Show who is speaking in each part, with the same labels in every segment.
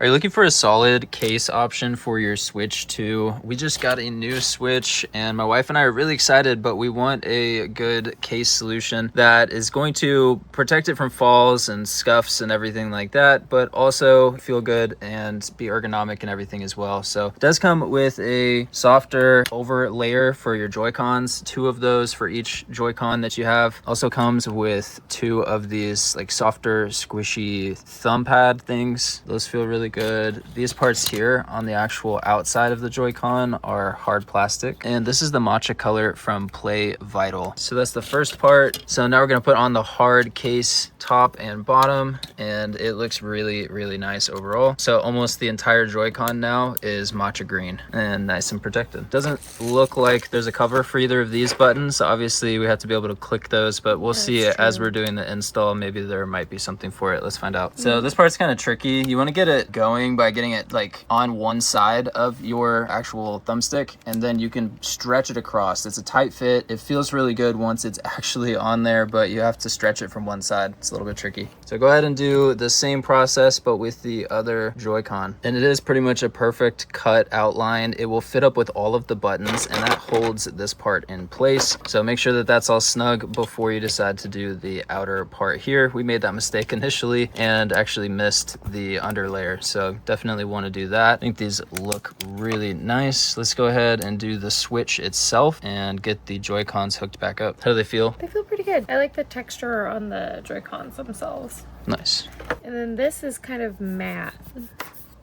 Speaker 1: Are you looking for a solid case option for your Switch 2? We just got a new Switch and my wife and I are really excited, but we want a good case solution that is going to protect it from falls and scuffs and everything like that, but also feel good and be ergonomic and everything as well. So it does come with a softer over layer for your Joy-Cons, 2 of those for each Joy-Con that you have. Also comes with 2 of these like softer, squishy thumb pad things. Those feel really good. These parts here on the actual outside of the Joy-Con are hard plastic, and this is the matcha color from PlayVital. So that's the first part. So now we're going to put on the hard case top and bottom, and it looks really, really nice overall. So almost the entire Joy-Con now is Matcha Green and nice and protected. Doesn't look like there's a cover for either of these buttons. Obviously we have to be able to click those, but we'll see as we're doing the install. Maybe there might be something for it. Let's find out. So this part's kind of tricky. You want to get it going by getting it like on one side of your actual thumbstick, and then you can stretch it across. It's a tight fit. It feels really good once it's actually on there, but you have to stretch it from one side. It's a little bit tricky. So go ahead and do the same process, but with the other Joy-Con. And it is pretty much a perfect cut outline. It will fit up with all of the buttons, and that holds this part in place. So make sure that that's all snug before you decide to do the outer part here. We made that mistake initially and actually missed the under layer. So definitely want to do that. I think these look really nice. Let's go ahead and do the Switch itself and get the Joy-Cons hooked back up. How do they feel?
Speaker 2: They feel pretty good. I like the texture on the Joy-Cons themselves.
Speaker 1: Nice.
Speaker 2: And then this is kind of matte.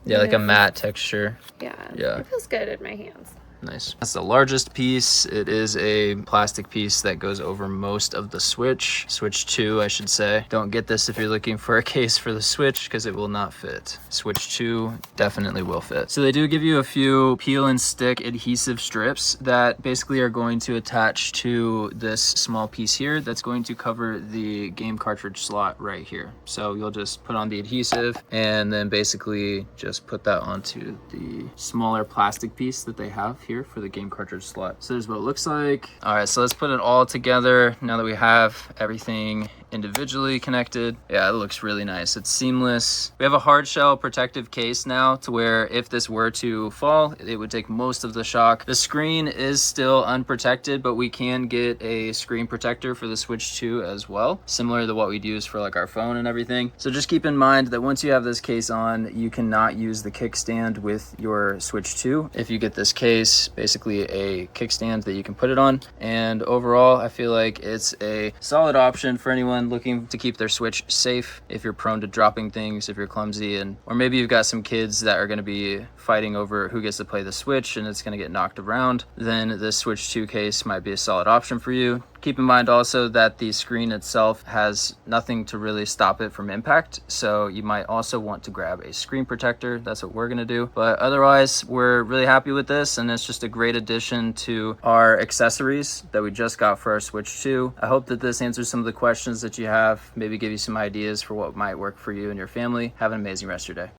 Speaker 1: Yeah, like a matte texture.
Speaker 2: Yeah.
Speaker 1: Yeah.
Speaker 2: It feels good in my hands.
Speaker 1: Nice. That's the largest piece. It is a plastic piece that goes over most of the Switch. Switch 2, I should say. Don't get this if you're looking for a case for the Switch because it will not fit. Switch 2 definitely will fit. So they do give you a few peel and stick adhesive strips that basically are going to attach to this small piece here that's going to cover the game cartridge slot right here. So you'll just put on the adhesive and then basically just put that onto the smaller plastic piece that they have here for the game cartridge slot. So there's what it looks like. All right, so let's put it all together now that we have everything individually connected. Yeah, it looks really nice. It's seamless. We have a hard shell protective case now to where if this were to fall, it would take most of the shock. The screen is still unprotected, but we can get a screen protector for the Switch 2 as well, similar to what we'd use for like our phone and everything. So just keep in mind that once you have this case on, you cannot use the kickstand with your Switch 2. If you get this case, basically a kickstand that you can put it on. And overall, I feel like it's a solid option for anyone looking to keep their Switch safe. If you're prone to dropping things, if you're clumsy, or maybe you've got some kids that are going to be fighting over who gets to play the Switch and it's going to get knocked around, then the Switch 2 case might be a solid option for you. Keep in mind also that the screen itself has nothing to really stop it from impact, so you might also want to grab a screen protector. That's what we're going to do. But otherwise, we're really happy with this, and it's just a great addition to our accessories that we just got for our Switch 2. I hope that this answers some of the questions that you have, maybe give you some ideas for what might work for you and your family. Have an amazing rest of your day.